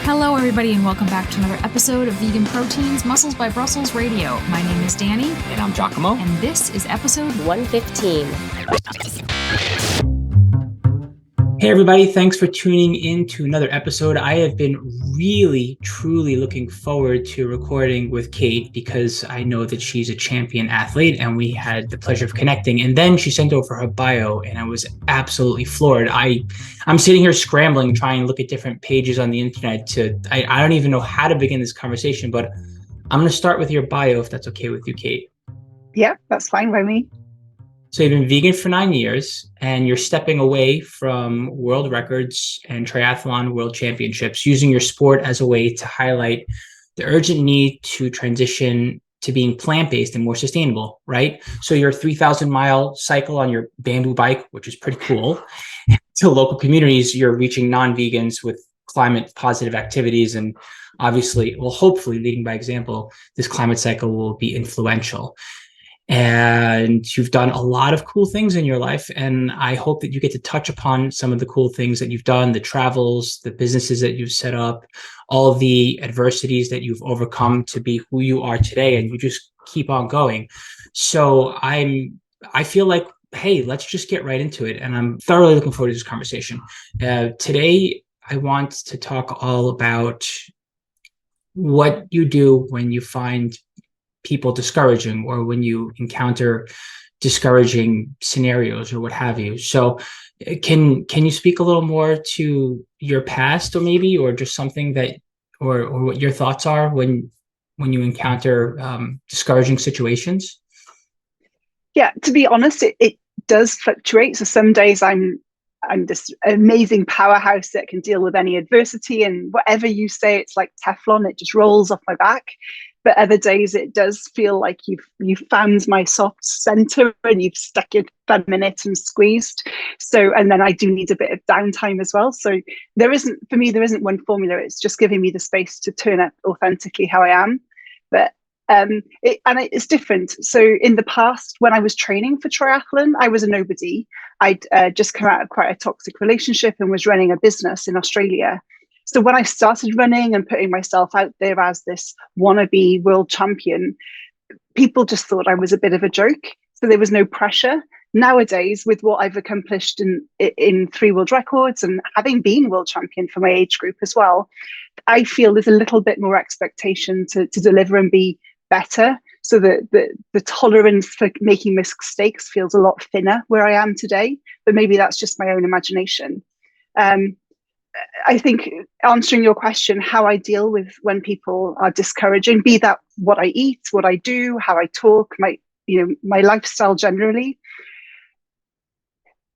Hello, everybody, and welcome back to another episode of Vegan Proteins Muscles by Brussels Radio. My name is Danny. And I'm Giacomo. And this is episode 115. Hey, everybody. Thanks for tuning in to another episode. I have been really, truly looking forward to recording with Kate because I know that she's a champion athlete and we had the pleasure of connecting. And then she sent over her bio and I was absolutely floored. I'm sitting here scrambling, trying to look at different pages on the internet I don't even know how to begin this conversation, but I'm going to start with your bio if that's okay with you, Kate. Yeah, that's fine by me. So you've been vegan for 9 years and you're stepping away from world records and triathlon world championships, using your sport as a way to highlight the urgent need to transition to being plant-based and more sustainable, right? So your 3,000-mile cycle on your bamboo bike, which is pretty cool, to local communities, you're reaching non-vegans with climate positive activities. And obviously, well, hopefully leading by example, this climate cycle will be influential. And you've done a lot of cool things in your life. And I hope that you get to touch upon some of the cool things that you've done, the travels, the businesses that you've set up, all of the adversities that you've overcome to be who you are today. And you just keep on going. So I feel like, hey, let's just get right into it. And I'm thoroughly looking forward to this conversation. Today, I want to talk all about what you do when you find people discouraging or when you encounter discouraging scenarios or what have you. So can you speak a little more to your past or just something that or what your thoughts are when you encounter discouraging situations? Yeah, to be honest, it does fluctuate. So some days I'm this amazing powerhouse that can deal with any adversity, and whatever you say, it's like Teflon, it just rolls off my back. But other days it does feel like you've found my soft center and you've stuck your thumb in it and squeezed. So, and then I do need a bit of downtime as well. So there isn't one formula. It's just giving me the space to turn up authentically how I am. But it's different. So in the past, when I was training for triathlon, I was a nobody. I'd just come out of quite a toxic relationship and was running a business in Australia. So when I started running and putting myself out there as this wannabe world champion, people just thought I was a bit of a joke. So there was no pressure. Nowadays, with what I've accomplished in 3 world records and having been world champion for my age group as well, I feel there's a little bit more expectation to deliver and be better. So the tolerance for making mistakes feels a lot thinner where I am today. But maybe that's just my own imagination. I think answering your question, how I deal with when people are discouraging, be that what I eat, what I do, how I talk, my lifestyle generally.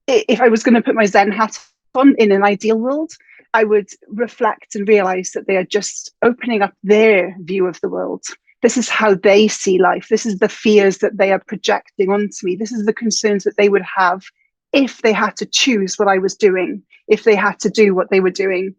If I was going to put my Zen hat on in an ideal world, I would reflect and realize that they are just opening up their view of the world. This is how they see life. This is the fears that they are projecting onto me. This is the concerns that they would have if they had to choose what I was doing, if they had to do what they were doing.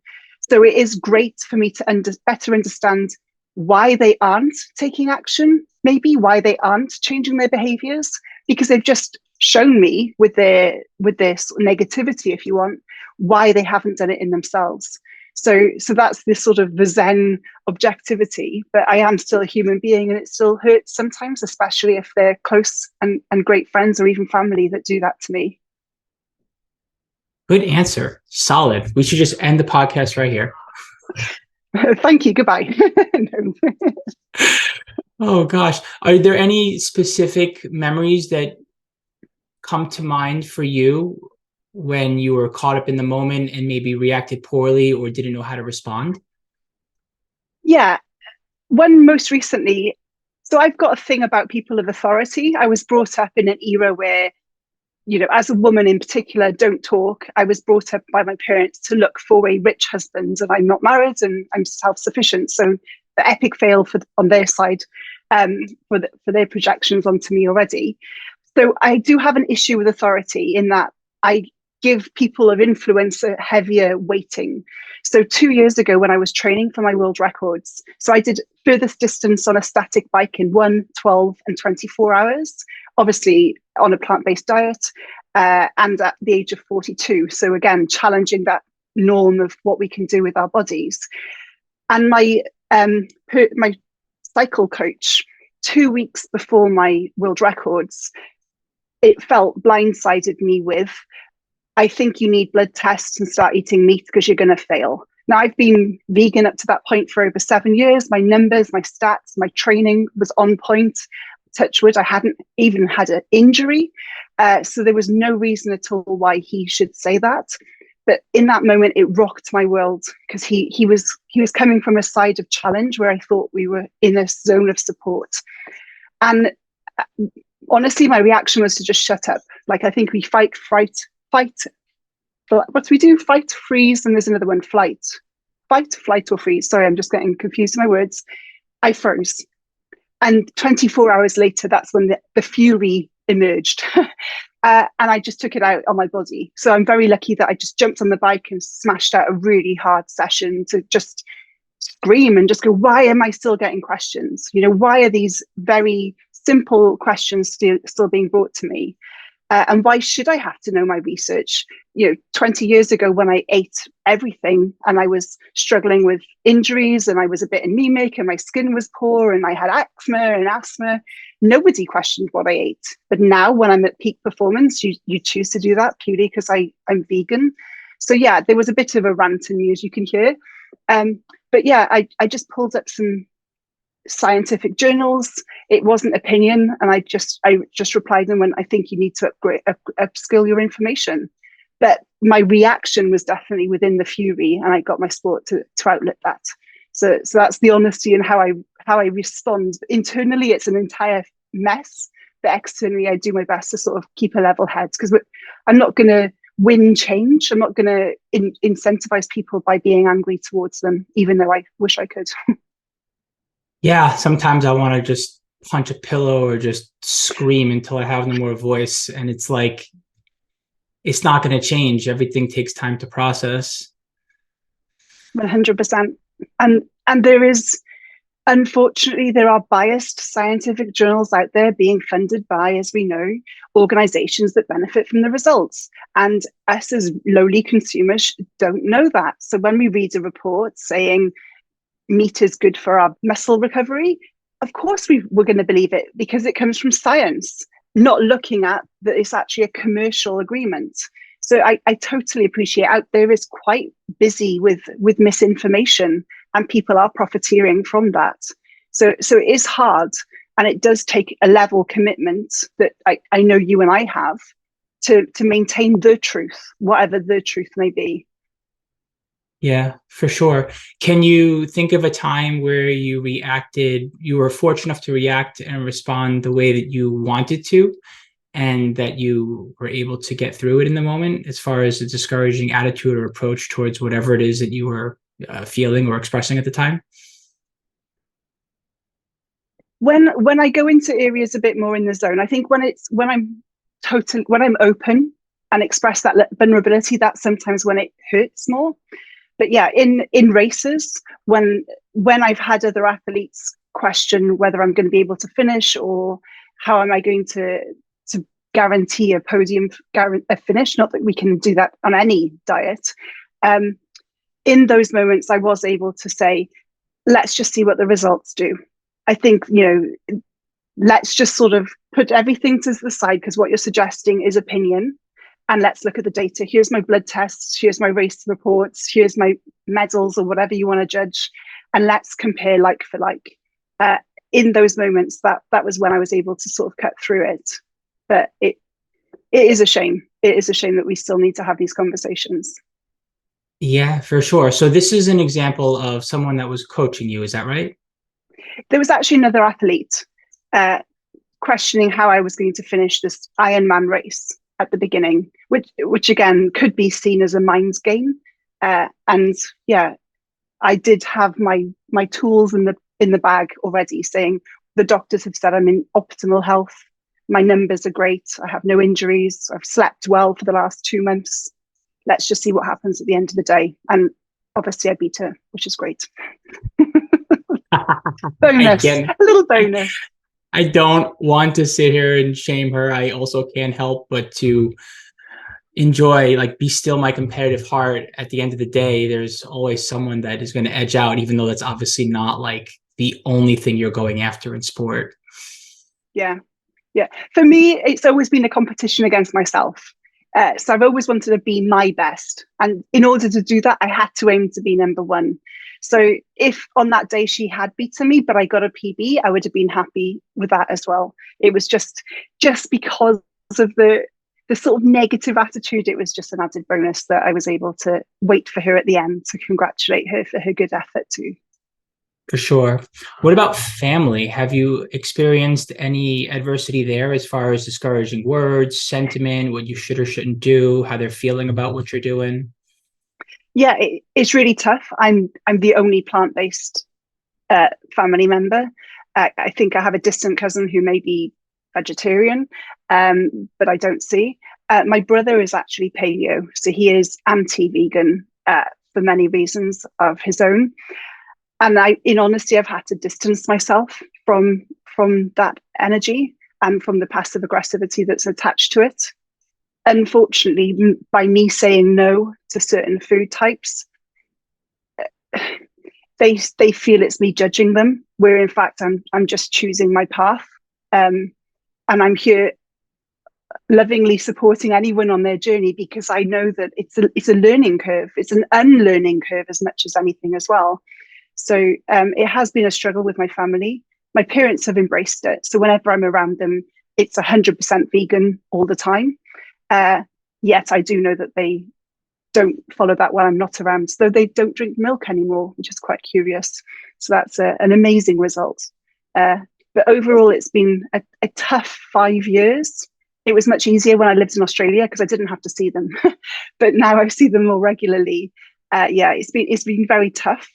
So it is great for me to better understand why they aren't taking action, maybe why they aren't changing their behaviors, because they've just shown me with their negativity, if you want, why they haven't done it in themselves. So that's this sort of the Zen objectivity, but I am still a human being and it still hurts sometimes, especially if they're close and great friends or even family that do that to me. Good answer. Solid. We should just end the podcast right here. Thank you. Goodbye. Oh, gosh. Are there any specific memories that come to mind for you when you were caught up in the moment and maybe reacted poorly or didn't know how to respond? Yeah. One most recently. So I've got a thing about people of authority. I was brought up in an era where, as a woman in particular, don't talk. I was brought up by my parents to look for a rich husband, and I'm not married and I'm self-sufficient. So the epic fail on their side for their projections onto me already. So I do have an issue with authority in that I give people of influence a heavier weighting. So 2 years ago when I was training for my world records, so I did furthest distance on a static bike in 1, 12 and 24 hours, obviously on a plant-based diet and at the age of 42. So again, challenging that norm of what we can do with our bodies. And my cycle coach, 2 weeks before my world records, it felt blindsided me with, I think you need blood tests and start eating meat because you're going to fail. Now, I've been vegan up to that point for over 7 years. My numbers, my stats, my training was on point. Touch wood, I hadn't even had an injury. So there was no reason at all why he should say that. But in that moment, it rocked my world, because he was coming from a side of challenge where I thought we were in a zone of support. And honestly, my reaction was to just shut up. Like, I think we fight. What do we do? Fight, freeze, and there's another one, flight. Fight, flight, or freeze. Sorry, I'm just getting confused in my words. I froze. And 24 hours later, that's when the fury emerged. And I just took it out on my body. So I'm very lucky that I just jumped on the bike and smashed out a really hard session to just scream and just go, why am I still getting questions? Why are these very simple questions still being brought to me? And why should I have to know my research? 20 years ago, when I ate everything and I was struggling with injuries and I was a bit anemic and my skin was poor and I had asthma, nobody questioned what I ate. But now, when I'm at peak performance, you choose to do that purely because I'm vegan. So yeah, there was a bit of a rant in me, as you can hear. But yeah, I just pulled up some scientific journals. It wasn't opinion, and I just replied them when I think you need to upskill your information. But my reaction was definitely within the fury, and I got my sport to outlet that. So that's the honesty in how I respond. Internally, it's an entire mess, but externally, I do my best to sort of keep a level head, because I'm not going to win change. I'm not going to incentivize people by being angry towards them, even though I wish I could. Yeah, sometimes I want to just punch a pillow or just scream until I have no more voice. And it's like, it's not going to change. Everything takes time to process. 100%. And there is, unfortunately, there are biased scientific journals out there being funded by, as we know, organizations that benefit from the results. And us as lowly consumers don't know that. So when we read a report saying meat is good for our muscle recovery, of course we're going to believe it, because it comes from science, not looking at that it's actually a commercial agreement. So I totally appreciate out there is quite busy with misinformation, and people are profiteering from that. So it is hard, and it does take a level commitment that I know you and I have to maintain the truth, whatever the truth may be. Yeah, for sure. Can you think of a time where you were fortunate enough to react and respond the way that you wanted to, and that you were able to get through it in the moment, as far as a discouraging attitude or approach towards whatever it is that you were feeling or expressing at the time? When I go into areas a bit more in the zone, I think when I'm open and express that vulnerability, that's sometimes when it hurts more. But yeah, in races, when I've had other athletes question whether I'm going to be able to finish, or how am I going to guarantee a podium finish, not that we can do that on any diet. In those moments, I was able to say, let's just see what the results do. I think, let's just sort of put everything to the side, because what you're suggesting is opinion. And let's look at the data. Here's my blood tests. Here's my race reports. Here's my medals, or whatever you want to judge. And let's compare like for like. In those moments, that was when I was able to sort of cut through it. But it is a shame. It is a shame that we still need to have these conversations. Yeah, for sure. So this is an example of someone that was coaching you. Is that right? There was actually another athlete questioning how I was going to finish this Ironman race at the beginning, which again could be seen as a mind game. And yeah, I did have my tools in the bag already, saying the doctors have said I'm in optimal health. My numbers are great. I have no injuries. I've slept well for the last 2 months. Let's just see what happens at the end of the day. And obviously I beat her, which is great. Bonus, a little bonus. I don't want to sit here and shame her. I also can't help but to, enjoy, like, be still my competitive heart. At the end of the day, there's always someone that is going to edge out, even though that's obviously not like the only thing you're going after in sport. Yeah. Yeah. For me, it's always been a competition against myself. So I've always wanted to be my best. And in order to do that, I had to aim to be number one. So if on that day she had beaten me, but I got a PB, I would have been happy with that as well. It was just because of the sort of negative attitude, it was just an added bonus that I was able to wait for her at the end to congratulate her for her good effort too. For sure. What about family? Have you experienced any adversity there as far as discouraging words, sentiment, what you should or shouldn't do, how they're feeling about what you're doing? Yeah, it's really tough. I'm the only plant-based family member. I think I have a distant cousin who may be vegetarian, but I don't see. My brother is actually paleo, so he is anti-vegan for many reasons of his own. And in honesty, I've had to distance myself from that energy and from the passive aggressivity that's attached to it. Unfortunately, by me saying no to certain food types, they feel it's me judging them, where in fact I'm just choosing my path, and I'm here lovingly supporting anyone on their journey, because I know that it's a learning curve. It's an unlearning curve as much as anything as well. So it has been a struggle with my family. My parents have embraced it, so whenever I'm around them, it's 100% vegan all the time. Yet I do know that they don't follow that when I'm not around, though they don't drink milk anymore, which is quite curious. So that's an amazing result. But overall, it's been a tough 5 years. It was much easier when I lived in Australia because I didn't have to see them, but now I see them more regularly. Yeah, it's been very tough,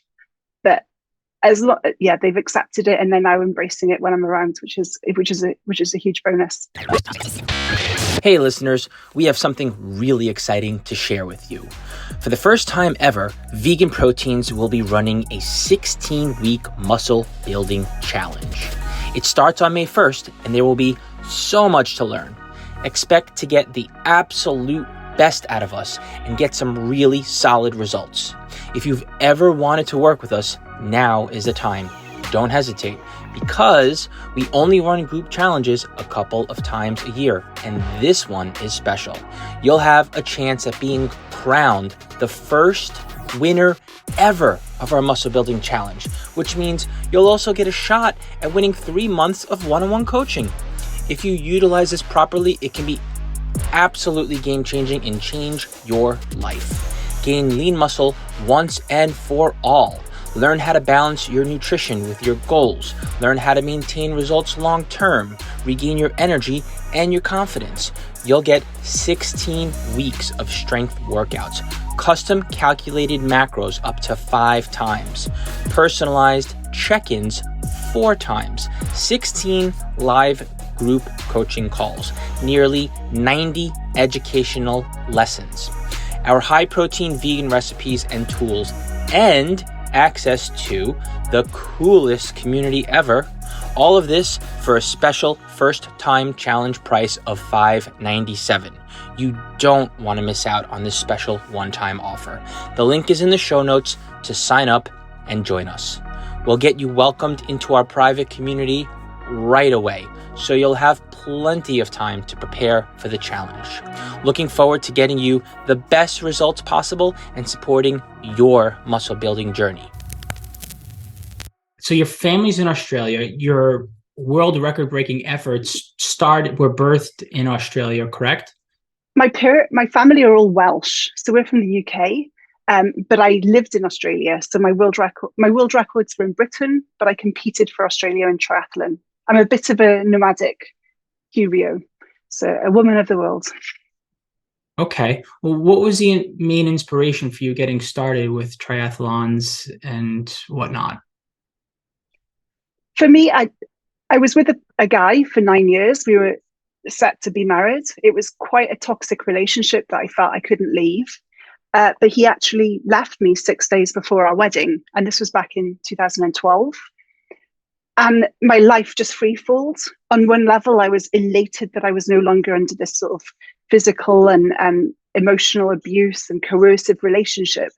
but they've accepted it and they're now embracing it when I'm around, which is a huge bonus. Hey listeners, we have something really exciting to share with you. For the first time ever, Vegan Proteins will be running a 16-week muscle building challenge. It starts on May 1st, and there will be so much to learn. Expect to get the absolute best out of us and get some really solid results. If you've ever wanted to work with us, now is the time. Don't hesitate, because we only run group challenges a couple of times a year, and this one is special. You'll have a chance at being crowned the first winner ever of our muscle building challenge, which means you'll also get a shot at winning 3 months of one-on-one coaching. If you utilize this properly, it can be absolutely game-changing and change your life. Gain lean muscle once and for all. Learn how to balance your nutrition with your goals. Learn how to maintain results long-term. Regain your energy and your confidence. You'll get 16 weeks of strength workouts, custom calculated macros up to 5 times, personalized check-ins 4 times, 16 live group coaching calls, nearly 90 educational lessons, our high-protein vegan recipes and tools, and access to the coolest community ever. All of this for a special first-time challenge price of $597. You don't want to miss out on this special one-time offer. The link is in the show notes to sign up and join us. We'll get you welcomed into our private community right away, so you'll have plenty of time to prepare for the challenge. Looking forward to getting you the best results possible and supporting your muscle building journey. So your family's in Australia. Your world record breaking efforts were birthed in Australia, correct? My family are all Welsh, so we're from the UK. But I lived in Australia, so my world records were in Britain, but I competed for Australia in triathlon. I'm a bit of a nomadic curio, so a woman of the world. Okay. Well, what was the main inspiration for you getting started with triathlons and whatnot? For me, I was with a guy for 9 years. We were set to be married. It was quite a toxic relationship that I felt I couldn't leave. But he actually left me 6 days before our wedding, and this was back in 2012. And my life just freefalled. On one level, I was elated that I was no longer under this sort of physical and emotional abuse and coercive relationship.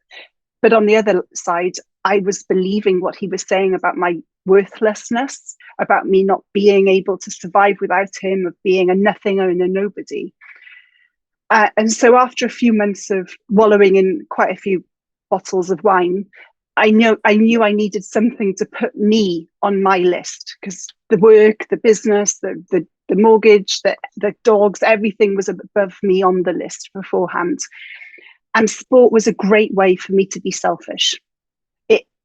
But on the other side, I was believing what he was saying about my worthlessness, about me not being able to survive without him, of being a nothing and a nobody. And so after a few months of wallowing in quite a few bottles of wine, I knew I needed something to put me on my list, because the work, the business, the mortgage, the dogs, everything was above me on the list beforehand. And sport was a great way for me to be selfish.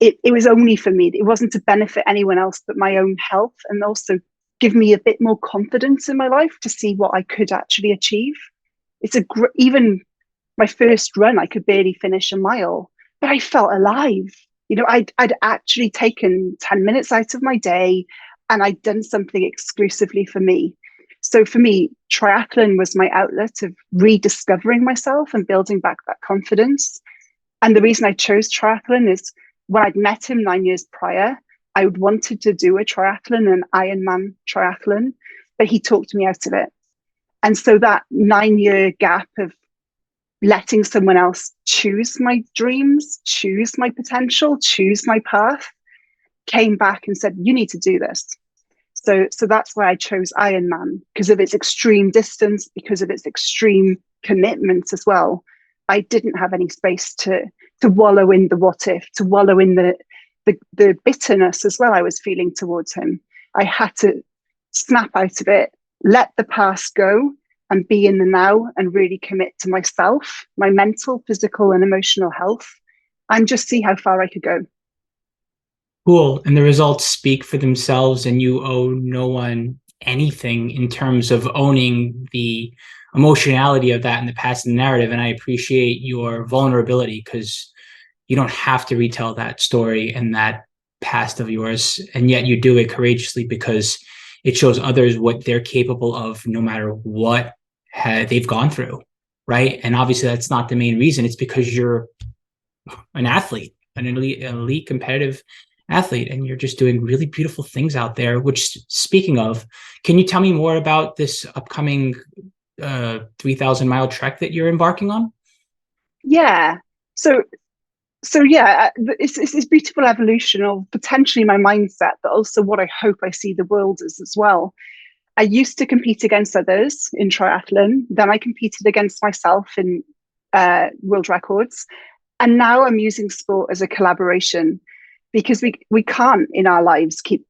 It was only for me. It wasn't to benefit anyone else but my own health, and also give me a bit more confidence in my life to see what I could actually achieve. Even my first run, I could barely finish a mile, but I felt alive. I'd actually taken 10 minutes out of my day, and I'd done something exclusively for me. So for me, triathlon was my outlet of rediscovering myself and building back that confidence. And the reason I chose triathlon is when I'd met him 9 years prior, I wanted to do a triathlon, an Ironman triathlon, but he talked me out of it. And so that 9-year gap of letting someone else choose my dreams, choose my potential, choose my path, came back and said, you need to do this. So that's why I chose Ironman, because of its extreme distance, because of its extreme commitment as well. I didn't have any space to wallow in the what if, to wallow in the bitterness as well I was feeling towards him. I had to snap out of it, let the past go, and be in the now, and really commit to myself, my mental, physical, and emotional health, and just see how far I could go. Cool. And the results speak for themselves, and you owe no one anything in terms of owning the emotionality of that in the past and narrative. And I appreciate your vulnerability, because you don't have to retell that story and that past of yours. And yet you do it courageously, because it shows others what they're capable of, no matter what they've gone through. Right. And obviously that's not the main reason. It's because you're an athlete, an elite competitive athlete, and you're just doing really beautiful things out there. Which, speaking of, can you tell me more about this upcoming 3,000-mile trek that you're embarking on? Yeah. So yeah, it's this beautiful evolution of potentially my mindset, but also what I hope I see the world as well. I used to compete against others in triathlon. Then I competed against myself in world records. And now I'm using sport as a collaboration, because we can't in our lives keep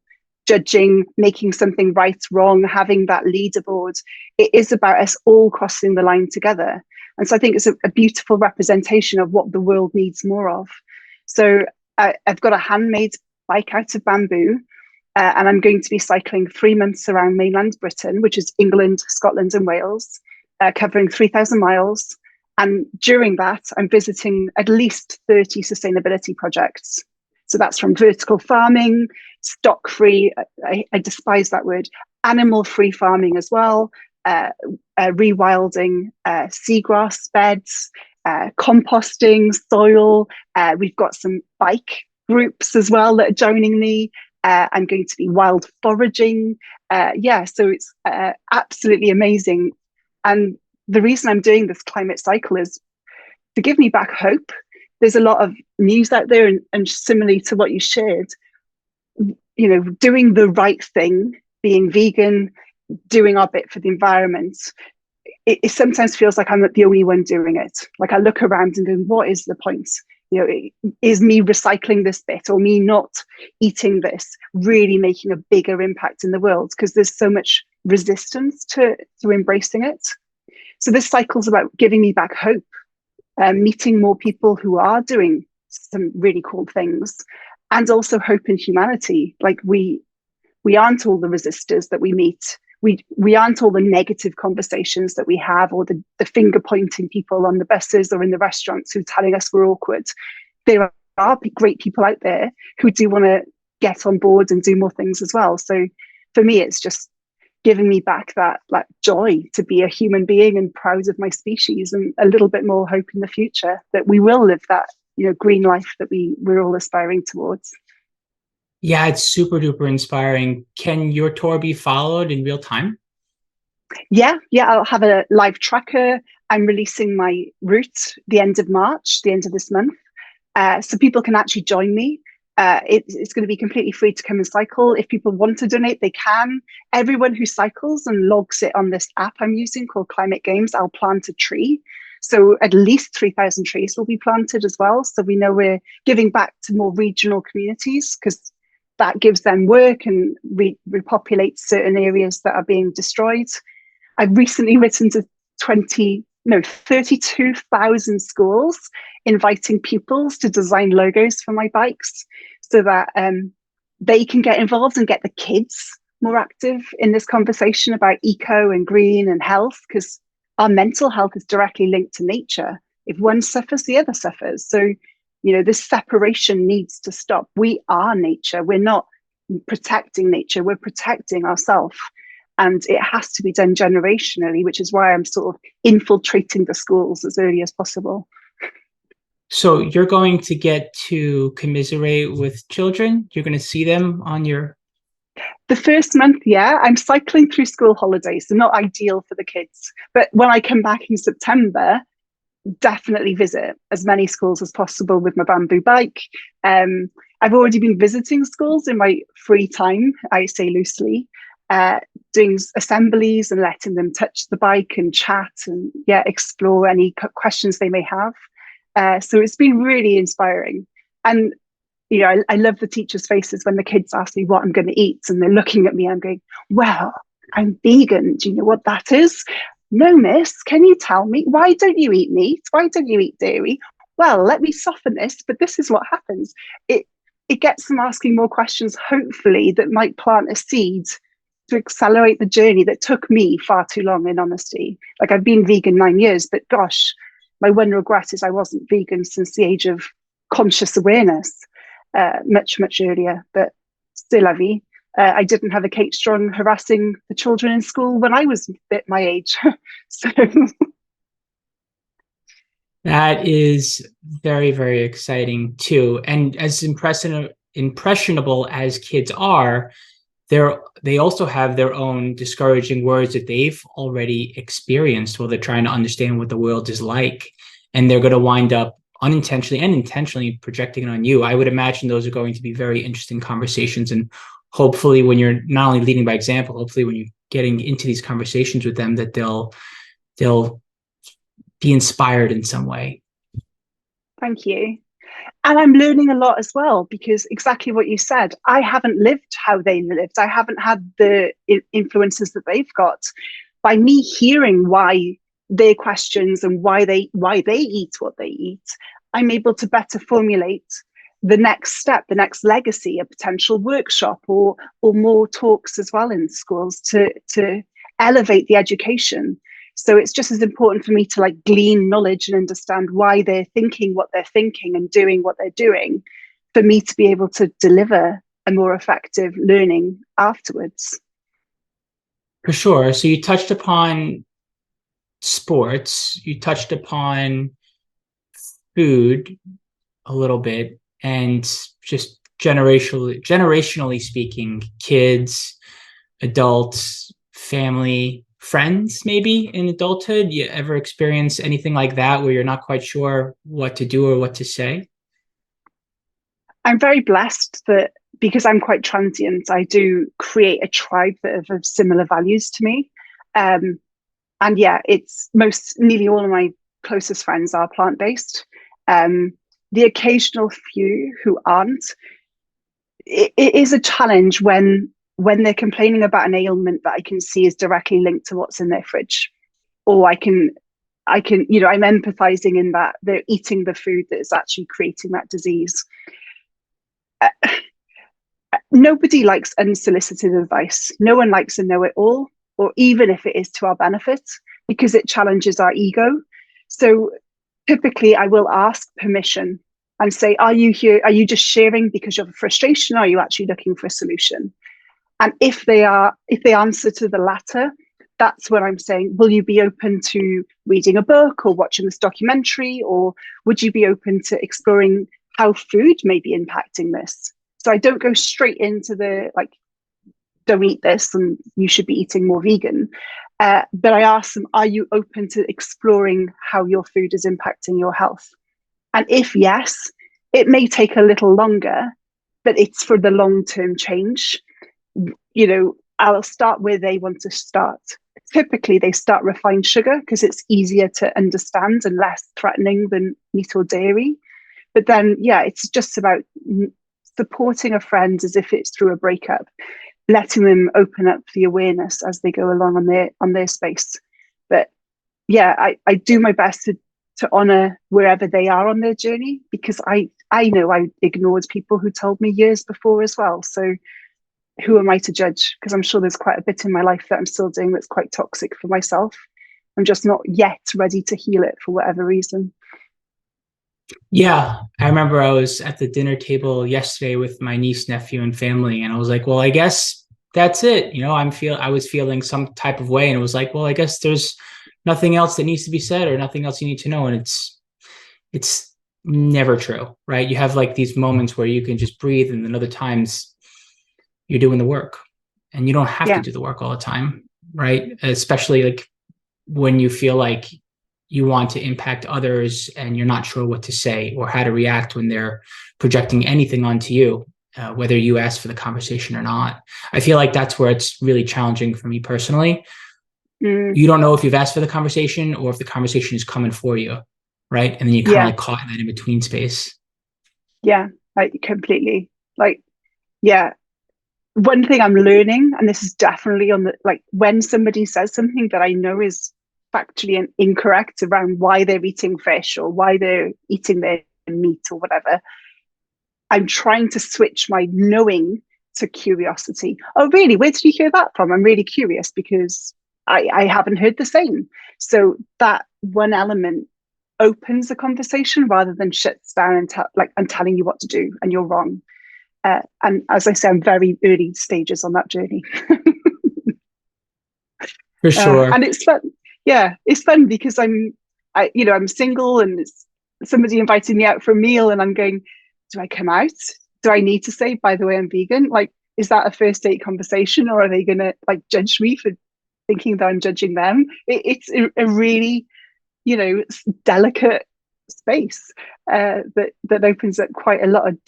judging, making something right, wrong, having that leaderboard. It is about us all crossing the line together. And so I think it's a beautiful representation of what the world needs more of. So I've got a handmade bike out of bamboo, and I'm going to be cycling 3 months around mainland Britain, which is England, Scotland, and Wales, covering 3,000 miles. And during that, I'm visiting at least 30 sustainability projects. So that's from vertical farming, stock-free, I despise that word, animal-free farming as well, rewilding seagrass beds, composting soil. We've got some bike groups as well that are joining me. I'm going to be wild foraging. So it's absolutely amazing. And the reason I'm doing this climate cycle is to give me back hope. There's a lot of news out there, and similarly to what you shared, doing the right thing, being vegan, doing our bit for the environment. It sometimes feels like I'm not the only one doing it. Like I look around and go, what is the point? Is me recycling this bit, or me not eating this, really making a bigger impact in the world? Because there's so much resistance to embracing it. So this cycle's about giving me back hope, meeting more people who are doing some really cool things, and also hope in humanity. Like we aren't all the resistors that we meet. We aren't all the negative conversations that we have, or the finger pointing people on the buses or in the restaurants who are telling us we're awkward. There are great people out there who do want to get on board and do more things as well. So for me, it's just giving me back that joy to be a human being and proud of my species, and a little bit more hope in the future that we will live that green life that we're all aspiring towards. Yeah, it's super duper inspiring. Can your tour be followed in real time? Yeah, I'll have a live tracker, I'm releasing my route the end of March, the end of this month. So people can actually join me. It's going to be completely free to come and cycle. If people want to donate, they can. Everyone who cycles and logs it on this app I'm using called Climate Games, I'll plant a tree. So at least 3,000 trees will be planted as well. So we know we're giving back to more regional communities, because that gives them work and repopulates certain areas that are being destroyed. I've recently written to 32,000 schools, inviting pupils to design logos for my bikes, so that they can get involved and get the kids more active in this conversation about eco and green and health, because our mental health is directly linked to nature. If one suffers, the other suffers. So, this separation needs to stop. We are nature. We're not protecting nature. We're protecting ourselves. And it has to be done generationally, which is why I'm sort of infiltrating the schools as early as possible. So you're going to get to commiserate with children? You're going to see them on your... The first month, yeah, I'm cycling through school holidays, so not ideal for the kids. But when I come back in September, definitely visit as many schools as possible with my bamboo bike. I've already been visiting schools in my free time, I say loosely, doing assemblies and letting them touch the bike and chat and explore any questions they may have. So it's been really inspiring. And I love the teachers' faces when the kids ask me what I'm going to eat, and they're looking at me. I'm going, well, I'm vegan. Do you know what that is? No, miss. Can you tell me? Why don't you eat meat? Why don't you eat dairy? Well, let me soften this, but this is what happens. It gets them asking more questions, hopefully, that might plant a seed to accelerate the journey that took me far too long, in honesty. Like, I've been vegan 9 years, but gosh, my one regret is I wasn't vegan since the age of conscious awareness. Much earlier, but still la vie. I didn't have a Kate Strong harassing the children in school when I was at my age. So That is very, very exciting too. And as impressionable as kids are, they also have their own discouraging words that they've already experienced while they're trying to understand what the world is like. And they're going to wind up unintentionally and intentionally projecting it on you. I would imagine those are going to be very interesting conversations. And hopefully when you're not only leading by example, hopefully when you're getting into these conversations with them, that they'll be inspired in some way. Thank you. And I'm learning a lot as well, because exactly what you said, I haven't lived how they lived. I haven't had the influences that they've got. By me hearing why their questions and why they eat what they eat, I'm able to better formulate the next step, the next legacy, a potential workshop or more talks as well in schools to elevate the education. So it's just as important for me to glean knowledge and understand why they're thinking what they're thinking and doing what they're doing, for me to be able to deliver a more effective learning afterwards. For sure. So you touched upon sports, you touched upon food a little bit, and just generationally speaking, kids, adults, family, friends, maybe in adulthood. You ever experience anything like that where you're not quite sure what to do or what to say? I'm very blessed that, because I'm quite transient, I do create a tribe that have similar values to me. And it's nearly all of my closest friends are plant-based. The occasional few who aren't, it is a challenge when they're complaining about an ailment that I can see is directly linked to what's in their fridge. Or I'm empathizing in that they're eating the food that is actually creating that disease. Nobody likes unsolicited advice. No one likes a know-it-all, or even if it is to our benefit, because it challenges our ego. So typically I will ask permission and say, are you here? Are you just sharing because of frustration? Or are you actually looking for a solution? And if they answer to the latter, that's when I'm saying, will you be open to reading a book or watching this documentary? Or would you be open to exploring how food may be impacting this? So I don't go straight into the don't eat this and you should be eating more vegan. But I asked them, are you open to exploring how your food is impacting your health? And if yes, it may take a little longer, but it's for the long-term change. You know, I'll start where they want to start. Typically, they start refined sugar because it's easier to understand and less threatening than meat or dairy. But then, yeah, it's just about supporting a friend as if it's through a breakup, letting them open up the awareness as they go along on their space. But yeah, I do my best to honor wherever they are on their journey, because I know I ignored people who told me years before as well. So who am I to judge? Because I'm sure there's quite a bit in my life that I'm still doing that's quite toxic for myself. I'm just not yet ready to heal it for whatever reason. Yeah, I remember I was at the dinner table yesterday with my niece, nephew, and family, and I was like, well, I guess that's it. You know, I was feeling some type of way, and it was like, well, I guess there's nothing else that needs to be said or nothing else you need to know. And it's never true, right? You have like these moments where you can just breathe, and then other times you're doing the work, and you don't have to do the work all the time, right? Especially like when you feel like you want to impact others and you're not sure what to say or how to react when they're projecting anything onto you, whether you ask for the conversation or not. I feel like that's where it's really challenging for me personally. You don't know if you've asked for the conversation or if the conversation is coming for you, right? And then you kind of like caught in that in between space. Yeah, like completely. Like, yeah. One thing I'm learning, and this is definitely on the, like, when somebody says something that I know is factually incorrect around why they're eating fish or why they're eating their meat or whatever, I'm trying to switch my knowing to curiosity. Oh, really? Where did you hear that from? I'm really curious because I haven't heard the same. So that one element opens the conversation rather than shuts down and I'm telling you what to do and you're wrong. And as I say, I'm very early stages on that journey. For sure. And it's fun. Yeah, it's fun because I'm single and somebody invited me out for a meal and I'm going, do I come out? Do I need to say, by the way, I'm vegan? Like, is that a first date conversation, or are they going to like judge me for thinking that I'm judging them? It's a really, delicate space that opens up quite a lot of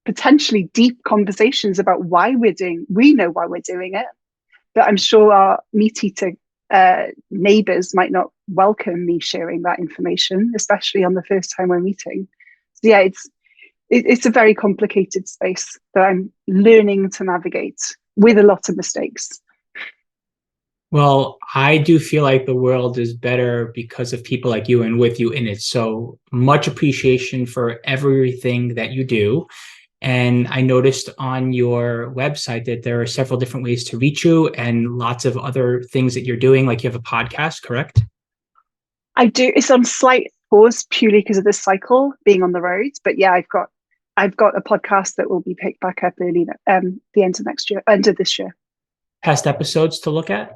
potentially deep conversations about why we know why we're doing it. But I'm sure our meat eater neighbours might not welcome me sharing that information, especially on the first time we're meeting. So yeah, it's a very complicated space that I'm learning to navigate with a lot of mistakes. Well, I do feel like the world is better because of people like you and with you in it. So much appreciation for everything that you do. And I noticed on your website that there are several different ways to reach you and lots of other things that you're doing. Like you have a podcast, correct? I do. It's on slight pause purely because of the cycle being on the road. But yeah, I've got a podcast that will be picked back up early the end of this year. Past episodes to look at?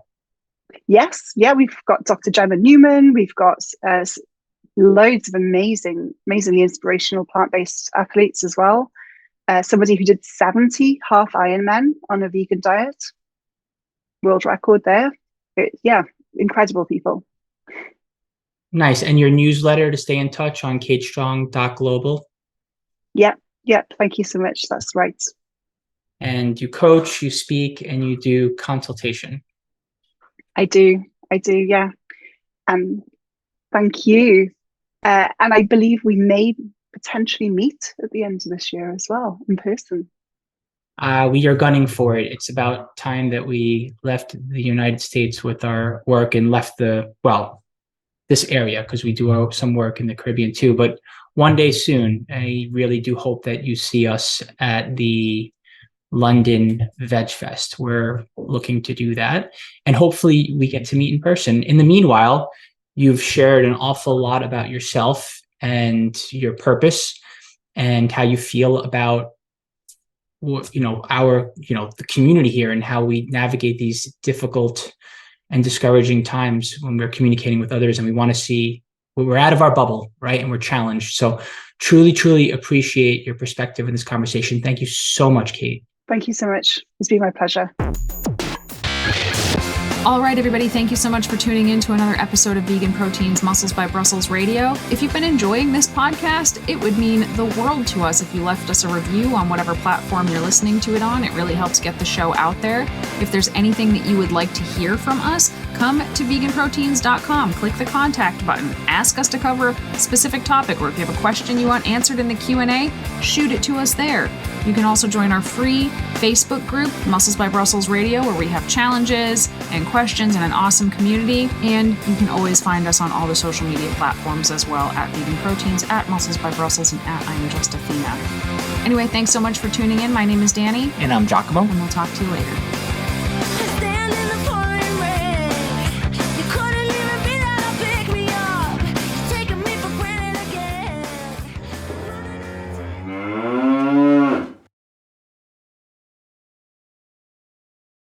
Yes. Yeah, we've got Dr. Gemma Newman. We've got loads of amazingly inspirational plant-based athletes as well. Somebody who did 70 half Ironman on a vegan diet. World record there. Incredible people. Nice. And your newsletter to stay in touch on katestrong.global? Yep. Thank you so much. That's right. And you coach, you speak, and you do consultation. I do. Yeah. And thank you. And I believe we may potentially meet at the end of this year as well in person. We are gunning for it. It's about time that we left the United States with our work and left this area, because we do some work in the Caribbean too. But one day soon, I really do hope that you see us at the London Veg Fest. We're looking to do that, and hopefully we get to meet in person. In the meanwhile, you've shared an awful lot about yourself and your purpose and how you feel about the community here and how we navigate these difficult and discouraging times when we're communicating with others and we want to see we're out of our bubble, right? And we're challenged. So truly, truly appreciate your perspective in this conversation. Thank you so much, Kate. Thank you so much. It's been my pleasure. All right, everybody, thank you so much for tuning in to another episode of Vegan Proteins Muscles by Brussels Radio. If you've been enjoying this podcast, it would mean the world to us if you left us a review on whatever platform you're listening to it on. It really helps get the show out there. If there's anything that you would like to hear from us, come to veganproteins.com, click the contact button, ask us to cover a specific topic, or if you have a question you want answered in the Q&A, shoot it to us there. You can also join our free Facebook group, Muscles by Brussels Radio, where we have challenges and questions and an awesome community. And you can always find us on all the social media platforms as well, at Vegan Proteins, at Muscles by Brussels, and at I'm Just Athena. Anyway, thanks so much for tuning in. My name is Danny. And I'm Giacomo. And we'll talk to you later.